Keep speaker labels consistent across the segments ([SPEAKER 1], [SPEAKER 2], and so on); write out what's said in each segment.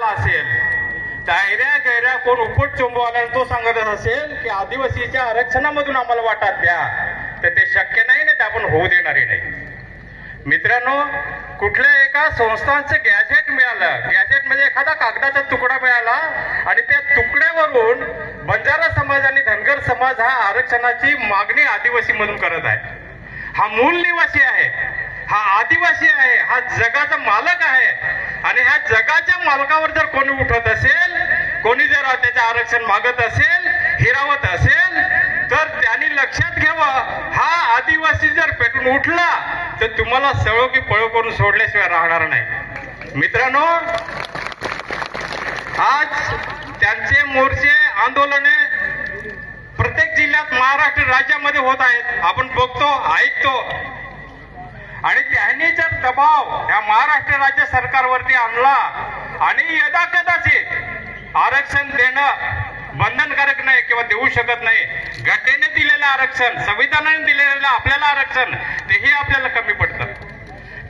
[SPEAKER 1] असेल डायऱ्या गैऱ्या कोण उपट चोंबवाल्याने तो सांगत असेल की आदिवासीच्या आरक्षणामधून आम्हाला वाटत द्या, तर ते शक्य नाही ना, ते आपण होऊ देणारे नाही. मित्रांनो, कुठल्या एका संस्थांचं गॅजेट मिळालं, गॅजेट म्हणजे एखादा कागदाचा तुकडा मिळाला आणि त्या तुकड्यावरून बंजारा समाज आणि धनगर समाज हा आरक्षणाची मागणी आदिवासी मधून करत आहे. हा मूल निवासी आहे, हा आदिवासी आहे, हा जगाचा मालक आहे. आणि ह्या जगाच्या मालकावर जर कोणी उठत असेल, कोणी जर त्याचं आरक्षण मागत असेल, हिरावत असेल, तर त्यांनी लक्षात घ्यावं, हा आदिवासी जर पेटून उठला तर तुम्हाला सळो की पळो करून सोडल्याशिवाय राहणार नाही. मित्रांनो, आज त्यांचे मोर्चे आंदोलने प्रत्येक जिल्ह्यात महाराष्ट्र राज्यामध्ये होत आहेत, आपण बघतो, ऐकतो. आणि त्यांनी जर दबाव या महाराष्ट्र राज्य सरकारवरती आणला आणि यदाकदाचित आरक्षण देणं बंधनकारक नाही किंवा देऊ शकत नाही, घटनेने दिलेलं आरक्षण, संविधानाने दिलेलं आपल्याला आरक्षण, तेही आपल्याला कमी पडतं.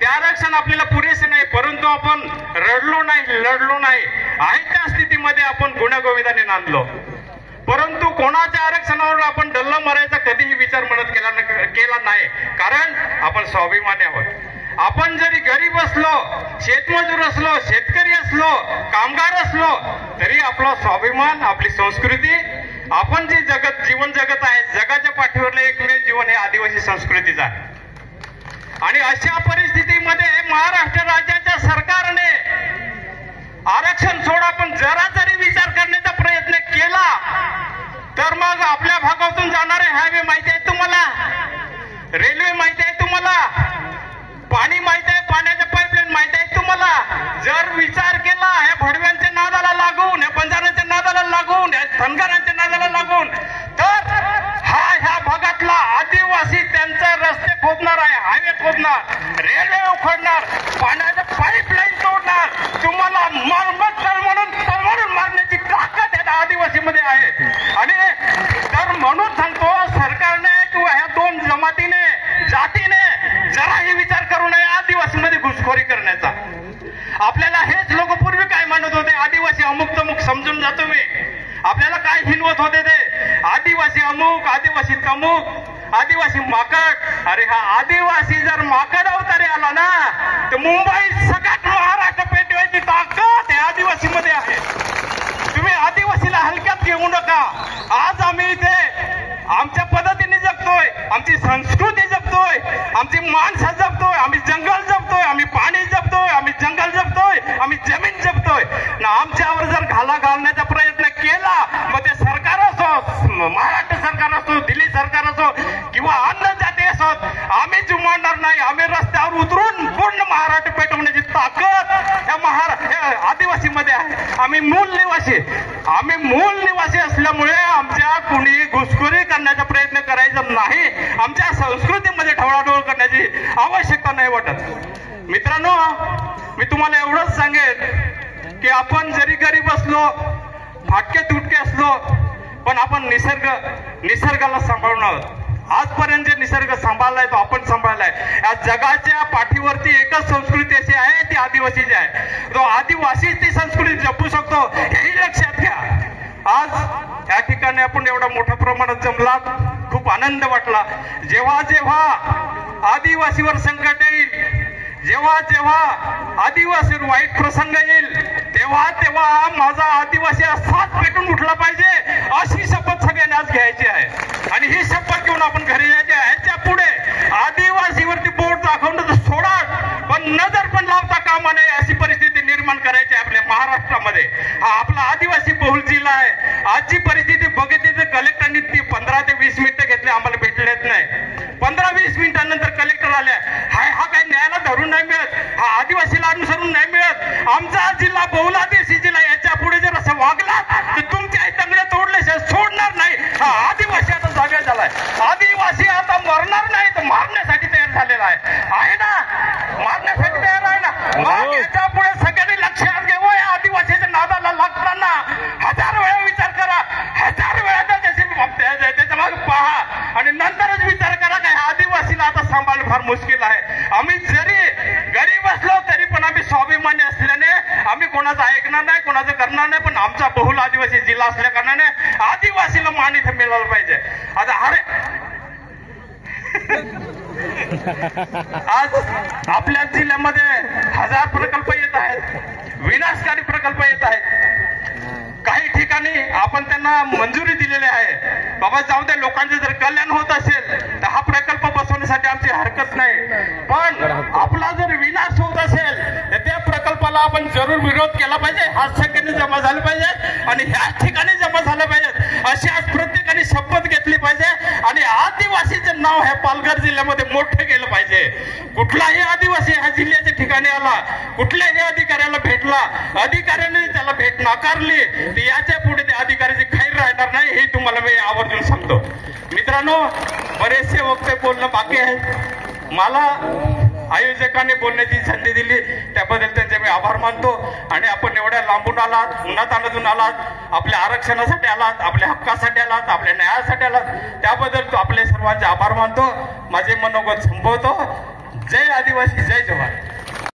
[SPEAKER 1] ते आरक्षण आपल्याला पुरेसे नाही, परंतु आपण रडलो नाही, लढलो नाही, आहे त्या स्थितीमध्ये आपण गुण्यागोविंदाने नांदलो. परंतु कोणाच्या आरक्षणावर आपण डल्ला मारायचा कधीही विचार मनात केला नाही, कारण आपण स्वाभिमानी आहोत. आपण जरी गरीब असलो, शेतमजूर असलो, शेतकरी असलो, कामगार असलो, तरी आपला स्वाभिमान, आपली संस्कृती, आपण जे जीवन जगत आहे, जगाच्या पाठीवरलं एकमेव जीवन हे आदिवासी संस्कृतीचं आहे. आणि अशा परिस्थितीमध्ये महाराष्ट्र राज्याच्या सरकारने आरक्षण सोडा, पण जरा जरी विचार करण्याचा प्रयत्न केला तर मग आपल्या भागातून जाणारे हायवे माहिती आहे तुम्हाला, रेल्वे माहिती आहे तुम्हाला, पाणी माहिती आहे, पाण्याचे पाईपलाईन माहिती आहे तुम्हाला. जर विचार केला ह्या भडव्यांच्या नादाला लागून, ह्या बंजारांच्या नादाला लागून, ह्या धनगरांच्या नादाला लागून, तर ह्या भागातला आदिवासी त्यांचे रस्ते खोदणार आहे, हायवे खोदणार, रेल्वे उखडणार, पाण्याचे पाईपलाईन तोडणार, तुम्हाला म्हणून मारण्याची ताकद या आदिवासीमध्ये आहे. आणि तर म्हणून सांगतो, सरकारने किंवा ह्या दोन जमातीने, जातीने जराही विचार करू नये आदिवासीमध्ये घुसखोरी करण्याचा. आपल्याला हेच लोक पूर्वी काय म्हणत होते, आदिवासी अमुक तमुक, समजून जातो मी, आपल्याला काय हिनवत होते ते, आदिवासी अमुक, आदिवासी तमुक, आदिवासी माकड. अरे हा आदिवासी जर माकड अवतारी आला ना, तर मुंबई सगळ्यात महाराष्ट्र पेटवायची ताकद हे आदिवासीमध्ये आहे. तुम्ही आदिवासीला हलक्यात घेऊ नका. आज आम्ही इथे आमच्या पद्धतीने जगतोय, आमची संस्कृती जगतोय, आमची माणसं जगतोय, आम्ही जंगल जगतोय, आम्ही पाणी जगतोय, आम्ही जंगल जगतोय, आम्ही जमीन जगतोय ना. आमच्यावर जर घाला घालण्याचा प्रयत्न केला, मग ते सरकार असो, महाराष्ट्र सरकार असो, दिल्ली सरकार असो किंवा अन्य जाती असो, आम्ही जुमानणार नाही. आम्ही रस्त्यावर उतरून पूर्ण महाराष्ट्र पेटवण्याची ताकद या आदिवासीमध्ये आहे. आम्ही मूल निवासी असल्यामुळे आमच्या कुणी घुसखोरी करण्याचा प्रयत्न करायचा नाही, आमच्या संस्कृतीमध्ये ढवळाढवळ करण्याची आवश्यकता नाही वाटत. मित्रांनो, मी तुम्हाला एवढंच सांगेन की आपण जरी गरीब असलो, फाटके तुटके असलो, पण आपण निसर्गाला सांभाळून आहोत. आजपर्यंत जे निसर्ग सांभाळलाय तो आपण सांभाळलाय. या जगाच्या पाठीवरती एकच संस्कृती अशी आहे, ती आदिवासीची आहे. तो आदिवासीच ती संस्कृती जपू शकतो, हेही लक्षात घ्या. आज या ठिकाणी आपण एवढा मोठ्या प्रमाणात जमला, खूप आनंद वाटला. जेव्हा जेव्हा आदिवासीवर संकट येईल, जेव्हा जेव्हा आदिवासीवर वाईट प्रसंग येईल, तेव्हा तेव्हा माझा आदिवासी असाच पेटून उठला पाहिजे, अशी शपथ सगळ्यांनी आज घ्यायची आहे. आणि ही शपथ घेऊन आपण घरी जायचे. ह्याच्या पुढे आदिवासीवरती बोट दाखवणं तर सोडा, पण नजर पण लावता कामा नये अशी परिस्थिती निर्माण करायची आपल्या महाराष्ट्रामध्ये. हा आपला आदिवासी बहुल जिल्हा आहे. आजची परिस्थिती बघितली तर कलेक्टरनी 15 ते 20 मिनिटं घेतले, आम्हाला भेटलेच नाही. 15-20 मिनिटांनंतर कलेक्टर आल्या. हा काही न्यायाला धरून नाही मिळत, हा आदिवासीला अनुसरून नाही मिळत. आमचा जिल्हा बहुलादेशी जिल्हा, याच्या पुढे जर असं वागला तर तुमच्या तंगड्या तोडल्याशिवाय सोडणार नाही. हा आदिवासी आता जागा झालाय. आदिवासी आता मरणार नाही तर मारण्यासाठी तयार झालेला आहे ना, मारण्यासाठी तयार आहे ना. मग याच्या पुढे सगळ्यांनी लक्षात घ्यावं, या आदिवासीच्या नादाला लागताना 1000 वेळा विचार करा, 1000 वेळा त्याच्या मागे पहा आणि नंतरच विचार करा काय आदिवासीला आता सांभाळणं फार मुश्किल आहे. आम्ही जरी गरीब असलो तरी पण आम्ही स्वाभिमानी असल्याने आम्ही कोणाचा नाही, कोणाचं करणार नाही, पण आमचा बहुल आदिवासी जिल्हा असल्या कारणाने आदिवासीला मान इथे मिळाला पाहिजे. आता आज आपल्या जिल्ह्यामध्ये 1000 प्रकल्प येत आहेत, विनाशकारी प्रकल्प येत आहेत. काही ठिकाणी आपण त्यांना मंजुरी दिलेली आहे. बाबा जाऊ द्या, लोकांचे जर कल्याण होत असेल तर हा प्रकल्प बसवण्यासाठी आमची हरकत नाही. पण आपला जर विनाश होत असेल तर त्या प्रकल्पाला आपण जरूर विरोध केला पाहिजे. ह्याच ठिकाणी जमा झाले पाहिजे आणि ह्याच ठिकाणी जमा झाले पाहिजेत अशी आज प्रत्येकाने शपथ घेतली पाहिजे. आणि आदिवासीचं नाव ह्या पालघर जिल्ह्यामध्ये मोठं केलं पाहिजे. कुठलाही आदिवासी ह्या जिल्ह्याच्या ठिकाणी आला, कुठल्याही अधिकाऱ्याला भेटला, अधिकाऱ्याने त्याला भेट नाकारली तर याच्या पुढे त्या अधिकाऱ्याची खैर राहणार नाही, हे तुम्हाला मी आवर्जून सांगतो. मित्रांनो, बरेचसे वक्ते बोलणं बाकी आहे. मला आयोजकांनी बोलण्याची संधी दिली त्याबद्दल त्यांचे मी आभार मानतो. आणि आपण एवढ्या लांबून आलात, उन्हातान्हातून आलात, आपल्या आरक्षणासाठी आलात, आपल्या हक्कासाठी आलात, आपल्या न्यायासाठी आलात, त्याबद्दल आपले सर्वांचे आभार मानतो. माझे मनोगत संपवतो. जय आदिवासी, जय जवान.